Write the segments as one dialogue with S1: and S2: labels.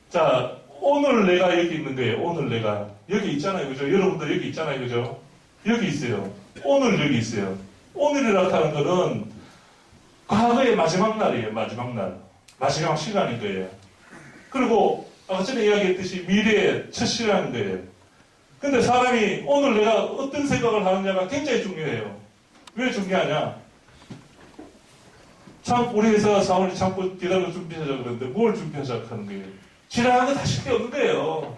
S1: 자, 오늘 내가 여기 있는 거예요. 오늘 내가. 여기 있잖아요. 그죠? 여러분들 여기 있잖아요. 그죠? 여기 있어요. 오늘 여기 있어요. 오늘이라고 하는 거는 과거의 마지막 날이에요. 마지막 날. 마지막 시간인 거예요. 그리고 아까 전에 이야기했듯이 미래의 첫 시간인 거예요. 근데 사람이 오늘 내가 어떤 생각을 하느냐가 굉장히 중요해요. 왜 중요하냐? 참, 우리 회사가 4월 참고 기다려 준비하자고 그러는데 뭘 준비하자고 하는 거예요? 지나간 거 다 쉽게 없는 거예요.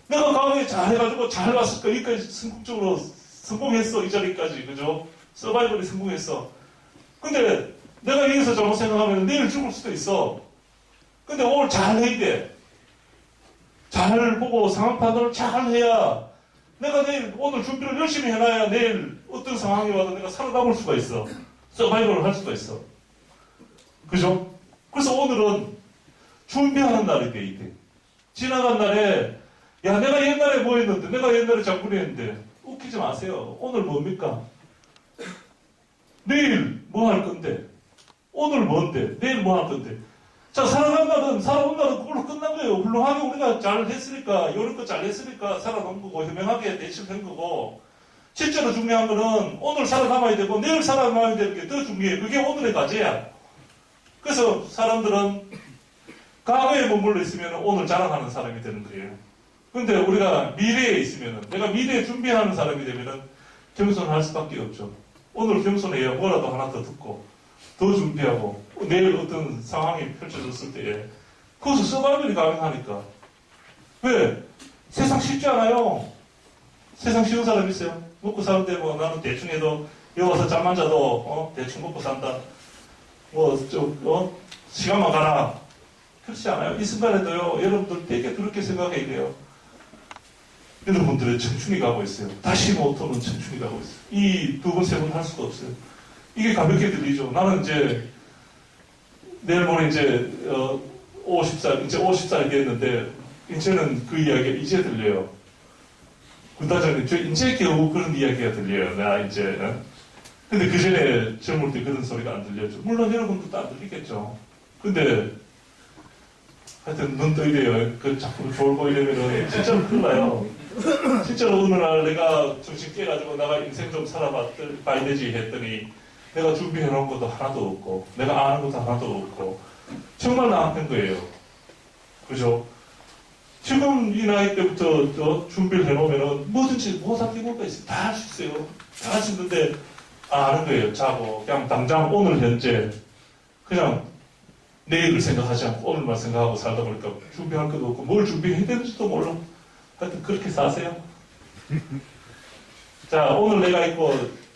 S1: 내가 과거에 잘해가지고 잘 왔을 거, 여기까지 성공적으로 성공했어, 이 자리까지. 그죠? 서바이벌이 성공했어. 근데 내가 여기서 잘못 생각하면 내일 죽을 수도 있어. 근데 오늘 잘 해야 돼. 잘 보고 상황 판단을 잘 해야 내가 내일 오늘 준비를 열심히 해놔야 내일 어떤 상황이 와도 내가 살아남을 수가 있어. 서바이벌을 할 수가 있어. 그죠? 그래서 오늘은 준비하는 날이 돼 있대. 지나간 날에 야 내가 옛날에 뭐 했는데 내가 옛날에 장군이 했는데 웃기지 마세요. 오늘 뭡니까? 내일 뭐 할 건데 오늘 뭔데 내일 뭐 할 건데 자 살아온 날은 그걸로 끝난 거예요. 훌륭하게 우리가 잘 했으니까 요런 거 잘 했으니까 살아남은 거고 현명하게 대처된 거고 실제로 중요한 거는 오늘 살아남아야 되고 내일 살아남아야 되는 게 더 중요해. 그게 오늘의 과제야. 그래서 사람들은 과거에 머물러 있으면 오늘 자랑하는 사람이 되는 거예요. 근데 우리가 미래에 있으면 내가 미래에 준비하는 사람이 되면 겸손할 수밖에 없죠. 오늘 겸손해야 뭐라도 하나 더 듣고 더 준비하고 내일 어떤 상황이 펼쳐졌을 때에 그것을 서바이벌이 가능하니까. 왜? 세상 쉽지 않아요. 세상 쉬운 사람 있어요? 먹고 사는데 뭐 나는 대충 해도 여기 와서 잠만 자도 대충 먹고 산다. 시간만 가라. 그렇지 않아요. 이 순간에도요. 여러분들 되게 그렇게 생각해야 돼요. 여러분들의 청춘이 가고 있어요. 다시 못 오는 청춘이 가고 있어요. 이 두 번, 세 번 할 수가 없어요. 이게 가볍게 들리죠. 나는 이제 내일 모레 이제 50살, 이제 50살이 됐는데 이제는 그 이야기가 이제 들려요. 군다전에 이제 겨우 그런 이야기가 들려요. 나 이제 근데 그 전에 젊을 때 그런 소리가 안 들렸죠. 물론 여러분들도 안 들리겠죠. 근데 하여튼 눈 떠이래요. 그 자꾸 졸고 이러면은 진짜로 큰일 나요. 진짜로 어느 날 내가 정신 깨가지고 내가 인생 좀 살아봐야 되지 했더니 내가 준비해놓은 것도 하나도 없고 내가 아는 것도 하나도 없고 정말 나한텐 거예요. 그죠? 지금 이 나이 때부터 준비를 해놓으면은 뭐든지 못할 게 뭐가 있어요. 다 할 수 있어요. 다 할 수 있는데 아는 거예요. 자고 그냥 당장 오늘 현재 그냥 내일을 생각하지 않고 오늘만 생각하고 살다 보니까 준비할 것도 없고 뭘 준비해야 되는지도 몰라. 하여튼 그렇게 사세요. 자, 오늘 내가 있고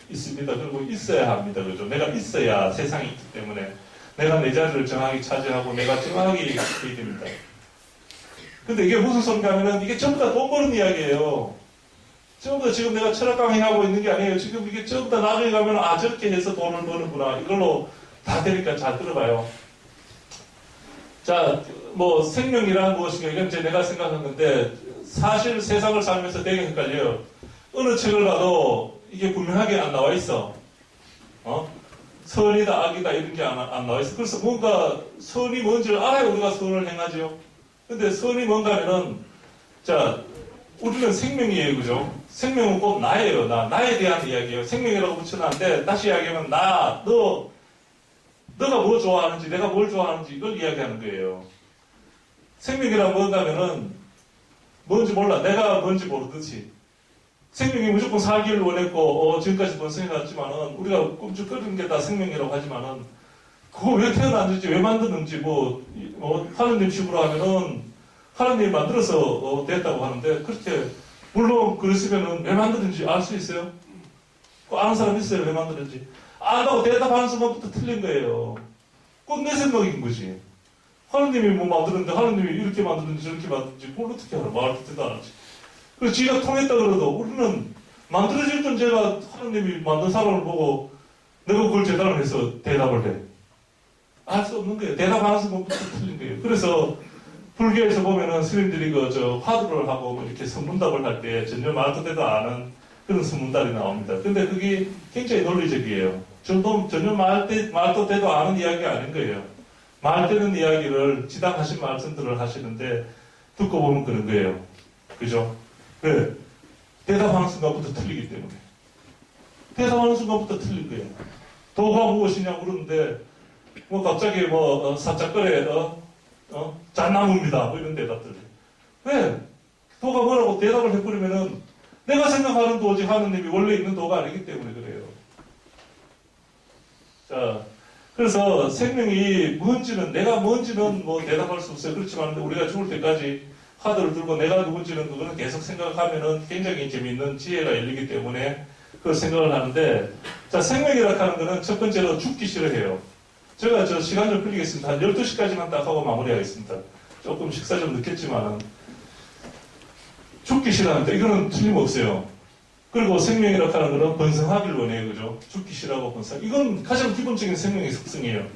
S1: 있습니다. 그리고 있어야 합니다. 그죠? 내가 있어야 세상이 있기 때문에 내가 내 자리를 정확히 차지하고 내가 정확하게 해야 됩니다. 근데 이게 무슨 소리가 하면은 이게 전부 다 돈 버는 이야기예요. 전부 다 지금 내가 철학 강의하고 있는 게 아니에요. 지금 이게 전부 다 나중에 가면 아 저렇게 해서 돈을 버는구나. 이걸로 다 되니까 잘 들어봐요. 자, 뭐 생명이란 무엇인가 이건 이제 내가 생각한 건데 사실 세상을 살면서 되게 헷갈려요. 어느 책을 봐도 이게 분명하게 안 나와 있어. 선이다 악이다 이런 게 안 나와 있어. 그래서 뭔가 선이 뭔지를 알아야 우리가 선을 행하죠. 근데 선이 뭔가 하면은 자 우리는 생명이에요. 그죠? 생명은 꼭 나예요. 나에 대한 이야기예요. 생명이라고 붙여놨는데 다시 이야기하면 너가 뭐 좋아하는지 내가 뭘 좋아하는지 이걸 이야기하는 거예요. 생명이란 뭔가 하면은 뭔지 몰라. 내가 뭔지 모르듯이 생명이 무조건 살기를 원했고 지금까지 번성해갔지만은 우리가 꿈쩍거리는 게 다 생명이라고 하지만은 그거 왜 태어났는지 왜 만드는지 하느님 식으로 하면은 하느님이 만들어서 됐다고 하는데 그렇게 물론 그랬으면은 왜 만드는지 알 수 있어요? 아는 사람 있어요? 왜 만드는지 안다고 대답하는 순간부터 틀린 거예요. 꼭 내 생각인 거지. 하느님이 뭐 만드는데 하느님이 이렇게 만드는지 저렇게 만드는지 그걸 어떻게 알아? 말도 듣지도 않았지. 그래서 지가 통했다 그래도 우리는 만들어질 존재가 하느님이 만든 사람을 보고 내가 그걸 재단을 해서 대답을 해. 알 수 없는 거예요. 대답하는 순간부터 틀린 거예요. 그래서 불교에서 보면은 스님들이 화두를 하고 이렇게 선문답을 할 때 전혀 말도 되도 않은 그런 선문답이 나옵니다. 근데 그게 굉장히 논리적이에요. 전혀 말도 되도 않은 이야기가 아닌 거예요. 말 되는 이야기를 지당하신 말씀들을 하시는데 듣고 보면 그런 거예요. 그죠? 왜? 대답하는 순간부터 틀리기 때문에. 대답하는 순간부터 틀린 거예요. 도가 무엇이냐고 그러는데 뭐 갑자기 뭐 사자거래 잣나무입니다. 뭐 이런 대답들. 왜? 도가 뭐라고 대답을 해버리면은 내가 생각하는 도지 하느님이 원래 있는 도가 아니기 때문에 그래요. 자, 그래서 생명이 뭔지는 내가 뭔지는 뭐 대답할 수 없어요. 그렇지만 우리가 죽을 때까지 카드를 들고 내가 누군지는 그거는 계속 생각하면은 굉장히 재미있는 지혜가 열리기 때문에 그걸 생각을 하는데, 자, 생명이라 하는 거는 첫 번째로 죽기 싫어해요. 제가 저 시간 좀 흘리겠습니다. 한 12시까지만 딱 하고 마무리하겠습니다. 조금 식사 좀 늦겠지만은. 죽기 싫어하는데, 이거는 틀림없어요. 그리고 생명이라 하는 거는 번성하길 원해요. 그죠? 죽기 싫어하고 번성. 이건 가장 기본적인 생명의 특성이에요.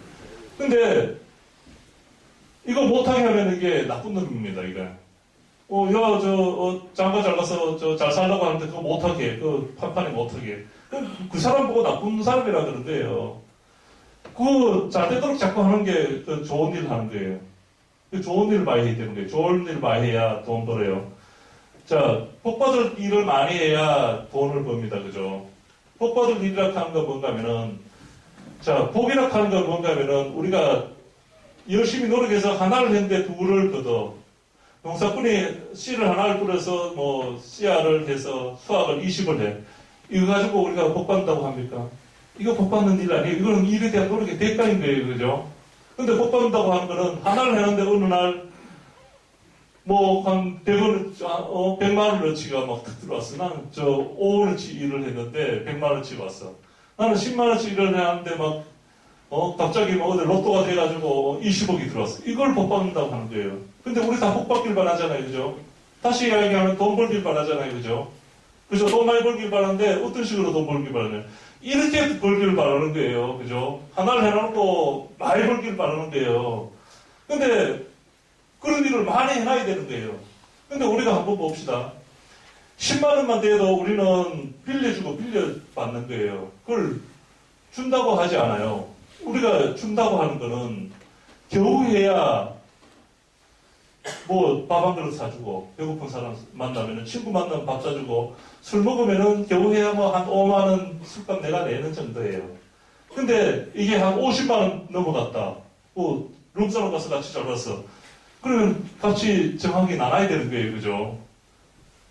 S1: 근데, 이거 못하게 하면 이게 나쁜 놈입니다, 이거. 장가 잘 가서, 잘 살라고 하는데 그거 못하게, 판판에 못하게. 그 사람 보고 나쁜 사람이라 그런 거예요. 그거 잘 되도록 자꾸 하는 게 좋은 일을 하는 거예요. 좋은 일을 많이 해야 되는 거예요. 좋은 일을 많이 해야 돈 벌어요. 자, 복받을 일을 많이 해야 돈을 법니다. 그죠? 복받을 일이라 하는 건 뭔가 하면은, 자, 복이라 하는 건 뭔가 하면은, 우리가 열심히 노력해서 하나를 했는데 둘을 거둬. 농사꾼이 씨를 하나를 뿌려서 뭐 씨알을 해서 수확을 20을 해. 이거 가지고 우리가 복 받는다고 합니까? 이거 복 받는 일 아니에요. 이거는 일에 대한 노력의 대가인 거예요. 그죠? 근데 복 받는다고 하는 거는 하나를 했는데 어느 날 뭐 한 100만 원어치가 막 들어왔어. 나는 5원어치 일을 했는데 100만 원어치 왔어. 나는 10만 원어치 일을 했는데 막 갑자기 뭐 어디 로또가 돼가지고 20억이 들어왔어. 이걸 복 받는다고 하는 거예요. 근데 우리 다 복 받길 바라잖아요. 그죠? 다시 이야기하면 돈 벌길 바라잖아요. 그죠? 그죠? 돈 많이 벌길 바라는데 어떤 식으로 돈 벌길 바라냐. 이렇게 벌길 바라는 거예요. 그죠? 하나를 해놓고 많이 벌길 바라는 거예요. 근데 그런 일을 많이 해놔야 되는 거예요. 근데 우리가 한번 봅시다. 10만 원만 돼도 우리는 빌려주고 빌려받는 거예요. 그걸 준다고 하지 않아요. 우리가 준다고 하는 거는 겨우 해야 뭐 밥 한 그릇 사주고, 배고픈 사람 만나면은 친구 만나면 밥 사주고, 술 먹으면은 겨우 해야 뭐 한 5만 원 술값 내가 내는 정도예요. 근데 이게 한 50만 원 넘어갔다. 뭐 룸사롱 가서 같이 잡았어. 그러면 같이 정확하게 나눠야 되는 거예요. 그죠?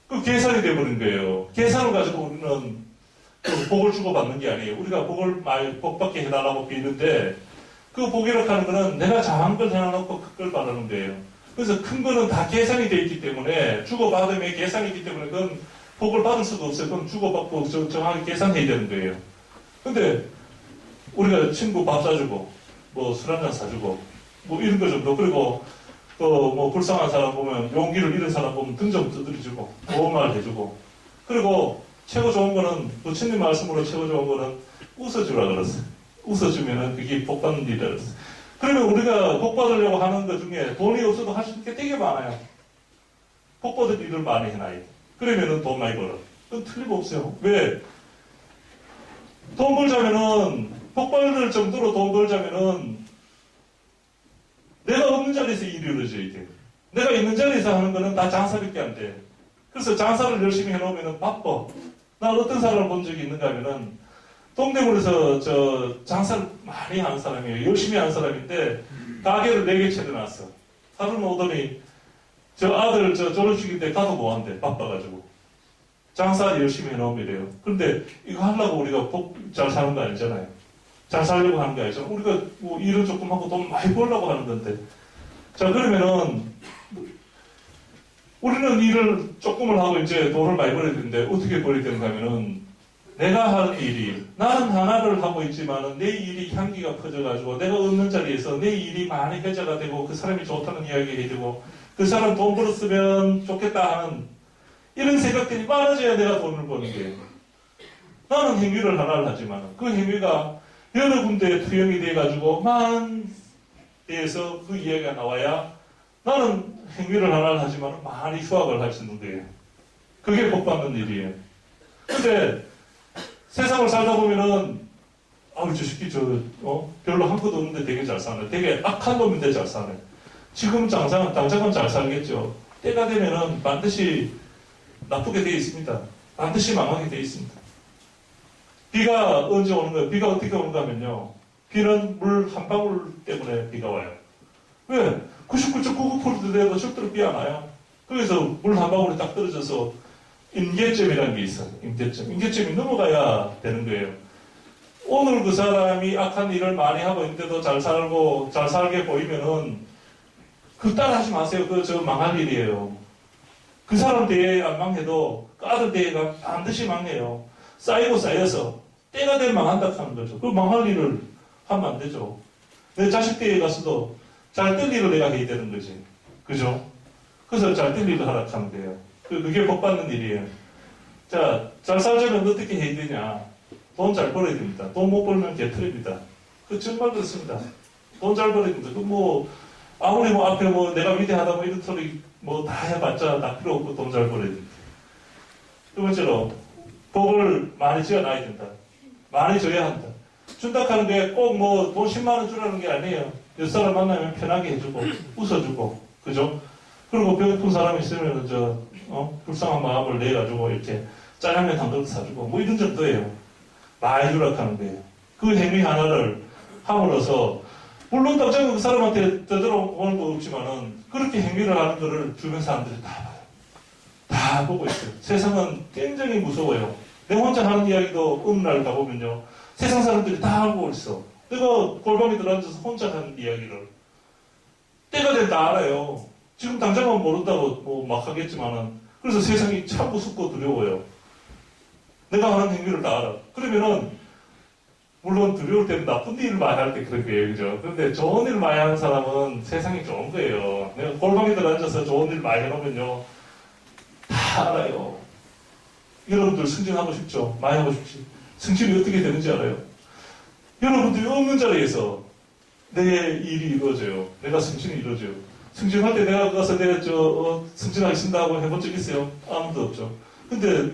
S1: 그 계산이 돼버린 거예요. 계산을 가지고 우리는 복을 주고받는 게 아니에요. 우리가 복을 많이 복받게 해달라고 비는데, 그 복이라고 하는 거는 내가 작은 걸 해놔놓고 큰 걸 바라는 거예요. 그래서 큰 거는 다 계산이 돼 있기 때문에, 주고받음에 계산이 있기 때문에 그건 복을 받을 수가 없어요. 그건 주고받고 정확하게 계산해야 되는 거예요. 근데 우리가 친구 밥 사주고, 뭐 술 한잔 사주고, 뭐 이런 거 정도. 그리고 또 뭐 불쌍한 사람 보면, 용기를 잃은 사람 보면 등 좀 두드려주고, 좋은 말 해주고, 그리고 최고 좋은 거는, 부처님 말씀으로 최고 좋은 거는 웃어주라 그랬어요. 웃어주면은 그게 복 받는 일이라 그랬어요. 그러면 우리가 복 받으려고 하는 것 중에 돈이 없어도 할 수 있는 게 되게 많아요. 복 받을 일을 많이 해놔야 돼. 그러면은 돈 많이 벌어. 그건 틀림없어요. 왜? 돈 벌자면은, 복 받을 정도로 돈 벌자면은, 내가 없는 자리에서 일이 이루어져야 돼. 내가 있는 자리에서 하는 거는 다 장사밖에 안 돼. 그래서 장사를 열심히 해놓으면 바빠. 난 어떤 사람을 본 적이 있는가 하면은, 동대문에서 장사를 많이 하는 사람이에요. 열심히 하는 사람인데, 가게를 4개 차려놨어. 하루는 오더니, 아들 졸업식인데 가도 뭐한대. 바빠가지고. 장사 열심히 해놓으면 이래요. 그런데 이거 하려고 우리가 잘 사는 거 아니잖아요. 잘 살려고 하는 게 아니잖아요. 우리가 뭐 일을 조금 하고 돈 많이 벌려고 하는 건데. 자, 그러면은, 우리는 일을 조금을 하고 이제 돈을 많이 벌어야 되는데, 어떻게 벌어야 되는가 하면은, 내가 하는 일이, 나는 하나를 하고 있지만은 내 일이 향기가 퍼져가지고, 내가 없는 자리에서 내 일이 많이 회자가 되고, 그 사람이 좋다는 이야기 해주고, 그 사람 돈 벌었으면 좋겠다 하는, 이런 생각들이 많아져야 내가 돈을 버는 거예요. 나는 행위를 하나를 하지만, 그 행위가 여러 군데에 투영이 돼가지고, 만 대에서 그 이야기가 나와야, 나는 행위를 하나를 하지만 많이 수확을 할 수 있는 거예요. 그게 복 받는 일이에요. 근데 세상을 살다 보면은 아우, 저 새끼, 별로 한 것도 없는데 되게 잘 사네. 되게 악한 놈인데 잘 사네. 지금 당장은 잘 살겠죠. 때가 되면은 반드시 나쁘게 되어 있습니다. 반드시 망하게 되어 있습니다. 비가 언제 오는 거예요? 비가 어떻게 오는가 하면요. 비는 물 한 방울 때문에 비가 와요. 왜? 99.99% 돼도 절대로 비 안 와요. 그래서 물 한 방울이 딱 떨어져서 임계점이라는 게 있어요. 임계점. 임계점이 넘어가야 되는 거예요. 오늘 그 사람이 악한 일을 많이 하고 있는데도 잘 살고, 잘 살게 보이면은, 그 따라 하지 마세요. 저 망할 일이에요. 그 사람 대에 안 망해도, 그 아들 대에가 반드시 망해요. 쌓이고 쌓여서, 때가 되면 망한다 하는 거죠. 그 망할 일을 하면 안 되죠. 내 자식 대에 가서도 잘 될 일을 내가 해야 되는 거지. 그죠? 그래서 잘 될 일을 하라 하면 돼요. 그게 복 받는 일이에요. 자, 잘 살려면 어떻게 해야 되냐? 돈 잘 벌어야 됩니다. 돈 못 벌면 개털입니다. 정말 그렇습니다. 돈 잘 벌어야 됩니다. 아무리 앞에 내가 위대하다 이런 소리 다 해봤자 다 필요 없고 돈 잘 벌어야 됩니다. 두 번째로, 복을 많이 지어놔야 된다. 많이 줘야 한다. 준다 하는 게 꼭 돈 10만원 주라는 게 아니에요. 옆 사람 만나면 편하게 해주고, 웃어주고, 그죠? 그리고 배고픈 사람이 있으면, 불쌍한 마음을 내가지고, 이렇게 짜장면 한 그릇 사주고, 이런 정도예요. 많이 주라 하는 거예요. 그 행위 하나를 함으로써, 물론 당장은 그 사람한테 되돌아오는 거 없지만은, 그렇게 행위를 하는 거를 주변 사람들이 다 봐요. 다 보고 있어요. 세상은 굉장히 무서워요. 내가 혼자 하는 이야기도 어느 날 가보면요. 세상 사람들이 다 알고 있어. 내가 골방에 들어앉아서 혼자 하는 이야기를. 때가 되면 다 알아요. 지금 당장은 모른다고 막 하겠지만은. 그래서 세상이 참 무섭고 두려워요. 내가 하는 행위를 다 알아. 그러면은, 물론 두려울 때는 나쁜 일을 많이 할 때 그런 거예요. 그죠? 그런데 좋은 일을 많이 하는 사람은 세상이 좋은 거예요. 내가 골방에 들어앉아서 좋은 일 많이 해놓으면요. 다 알아요. 여러분들 승진하고 싶죠? 많이 하고 싶지? 승진이 어떻게 되는지 알아요? 여러분들이 없는 자리에서 내 일이 이루어져요. 내가 승진이 이루어져요. 승진할 때 내가 가서 승진하겠습니다 하고 해본 적 있어요? 아무도 없죠. 근데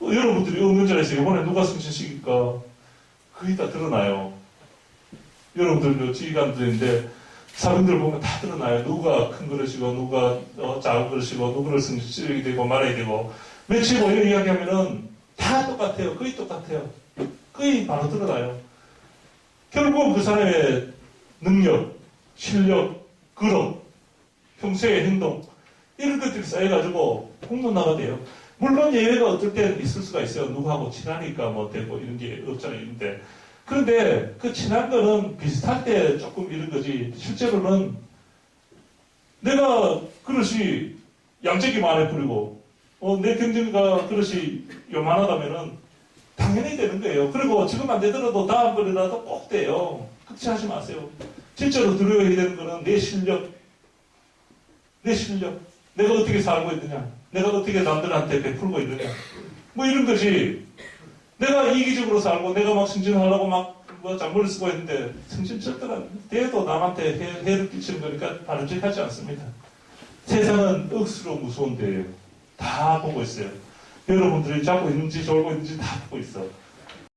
S1: 여러분들이 없는 자리에서 이번에 누가 승진시킬까? 거의 다 드러나요. 여러분들 지휘관들인데 사람들 보면 다 드러나요. 누가 큰 그릇이고 누가 작은 그릇이고 누구를 승진시키게 되고 말아야 되고 며칠 모여 이야기하면은 다 똑같아요. 거의 똑같아요. 거의 바로 드러나요. 결국 그 사람의 능력, 실력, 그릇, 평소의 행동 이런 것들이 쌓여가지고 공론화가 돼요. 물론 예외가 어떨 때는 있을 수가 있어요. 누구하고 친하니까 되고 이런 게 없잖아요. 있는데 그런데 그 친한 거는 비슷할 때 조금 이런 거지 실제로는 내가 그릇이 양재기 만에 부리고 내 경쟁가 그릇이 요만하다면은 당연히 되는 거예요. 그리고 지금 안 되더라도 다음번에라도 꼭 돼요. 걱정하지 마세요. 진짜로 두려워해야 되는 거는 내 실력. 내가 어떻게 살고 있느냐. 내가 어떻게 남들한테 베풀고 있느냐. 이런 거지. 내가 이기적으로 살고 내가 막 승진하려고 잔머리 쓰고 있는데 승진 절대로 안 돼도 남한테 해를 끼치는 거니까 바람직하지 않습니다. 세상은 억수로 무서운 데예요. 다 보고 있어요. 여러분들이 잡고 있는지 졸고 있는지 다 보고 있어.